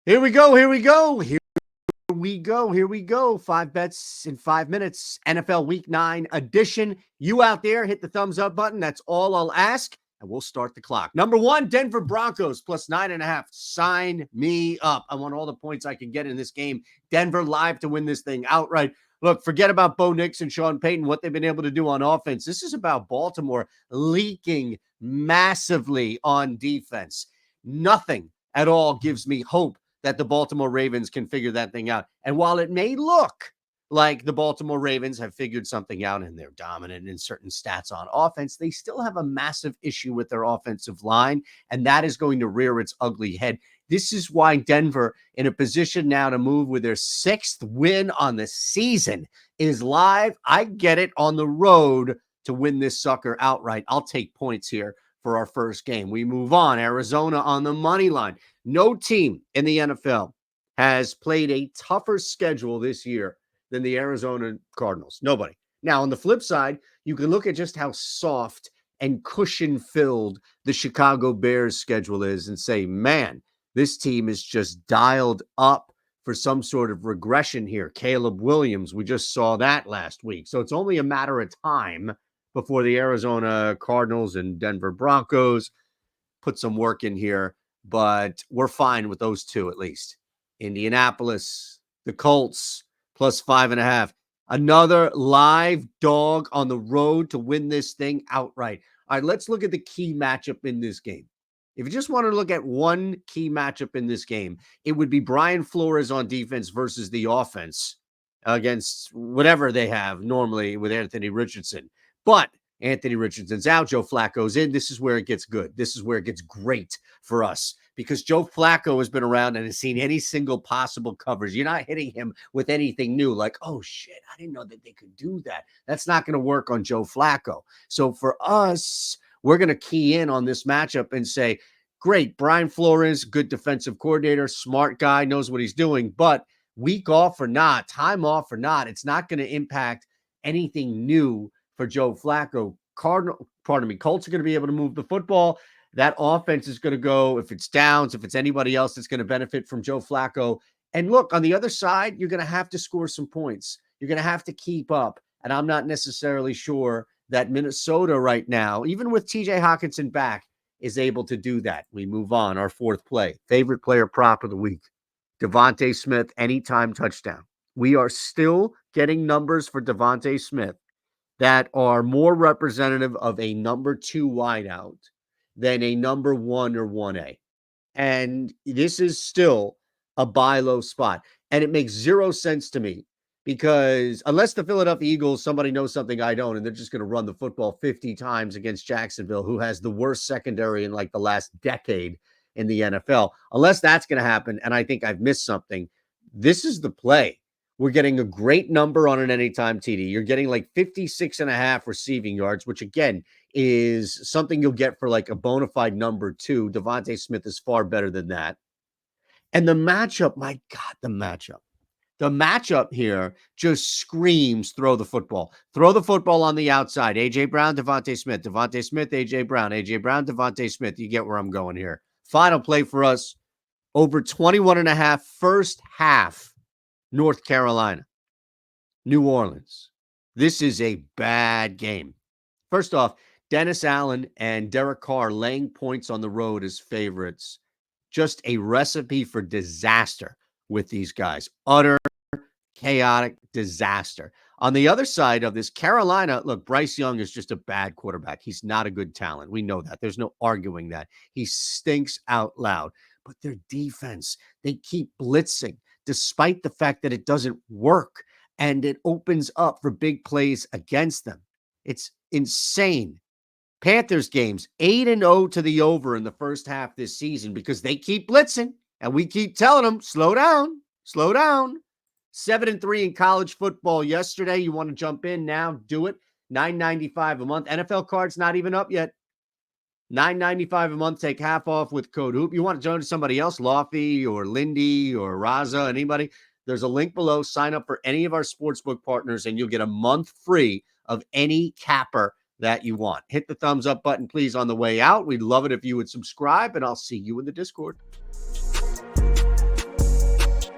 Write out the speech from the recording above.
Here we go. Here we go. Here we go. Here we go. 5 bets in 5 minutes. NFL Week 9 edition. You out there, hit the thumbs up button. That's all I'll ask. And we'll start the clock. Number 1, Denver Broncos plus 9.5. Sign me up. I want all the points I can get in this game. Denver live to win this thing outright. Look, forget about Bo Nix and Sean Payton, what they've been able to do on offense. This is about Baltimore leaking massively on defense. Nothing at all gives me hope that the Baltimore Ravens can figure that thing out. And while it may look like the Baltimore Ravens have figured something out and they're dominant in certain stats on offense, they still have a massive issue with their offensive line, and that is going to rear its ugly head. This is why Denver, in a position now to move with their 6th win on the season, is live. I get it on the road to win this sucker outright. I'll take points here for our first game. We move on. Arizona on the money line. No team in the NFL has played a tougher schedule this year than the Arizona Cardinals. Nobody. Now, on the flip side, you can look at just how soft and cushion-filled the Chicago Bears schedule is and say, man, this team is just dialed up for some sort of regression here. Caleb Williams, we just saw that last week. So it's only a matter of time before the Arizona Cardinals and Denver Broncos put some work in here, but we're fine with those two at least. Indianapolis, the Colts, plus 5.5. Another live dog on the road to win this thing outright. All right, let's look at the key matchup in this game. If you just want to look at one key matchup in this game, it would be Brian Flores on defense versus the offense against whatever they have normally with Anthony Richardson. But Anthony Richardson's out. Joe Flacco's in. This is where it gets good. This is where it gets great for us because Joe Flacco has been around and has seen any single possible coverage. You're not hitting him with anything new like, oh, shit, I didn't know that they could do that. That's not going to work on Joe Flacco. So for us, we're going to key in on this matchup and say, great, Brian Flores, good defensive coordinator, smart guy, knows what he's doing. But week off or not, time off or not, it's not going to impact anything new for Joe Flacco. Colts are going to be able to move the football. That offense is going to go, if it's Downs, if it's anybody else that's going to benefit from Joe Flacco. And look, on the other side, you're going to have to score some points. You're going to have to keep up. And I'm not necessarily sure that Minnesota right now, even with TJ Hawkinson back, is able to do that. We move on. Our 4th play. Favorite player prop of the week. Devontae Smith, anytime touchdown. We are still getting numbers for Devontae Smith that are more representative of a number 2 wideout than a number 1 or 1A. And this is still a buy low spot. And it makes zero sense to me because unless the Philadelphia Eagles, somebody knows something I don't, and they're just going to run the football 50 times against Jacksonville, who has the worst secondary in like the last decade in the NFL. Unless that's going to happen, and I think I've missed something, this is the play. We're getting a great number on an anytime TD. You're getting like 56.5 receiving yards, which again is something you'll get for like a bona fide number 2. Devontae Smith is far better than that. And the matchup, my God, the matchup. The matchup here just screams throw the football. Throw the football on the outside. A.J. Brown, Devontae Smith. Devontae Smith, A.J. Brown. A.J. Brown, Devontae Smith. You get where I'm going here. Final play for us, over 21.5 first half. North Carolina, New Orleans. This is a bad game. First off, Dennis Allen and Derek Carr laying points on the road as favorites. Just a recipe for disaster with these guys. Utter chaotic disaster. On the other side of this, Carolina, look, Bryce Young is just a bad quarterback. He's not a good talent. We know that. There's no arguing that. He stinks out loud. But their defense, they keep blitzing, despite the fact that it doesn't work and it opens up for big plays against them. It's insane. Panthers games, 8-0 to the over in the first half this season because they keep blitzing and we keep telling them, slow down, slow down. 7-3 in college football yesterday. You want to jump in now, do it. $9.95 a month. NFL card's not even up yet. $9.95 a month, take half off with code HOOP. You want to join somebody else, Lofty or Lindy or Raza, anybody? There's a link below. Sign up for any of our sportsbook partners, and you'll get a month free of any capper that you want. Hit the thumbs up button, please, on the way out. We'd love it if you would subscribe, and I'll see you in the Discord.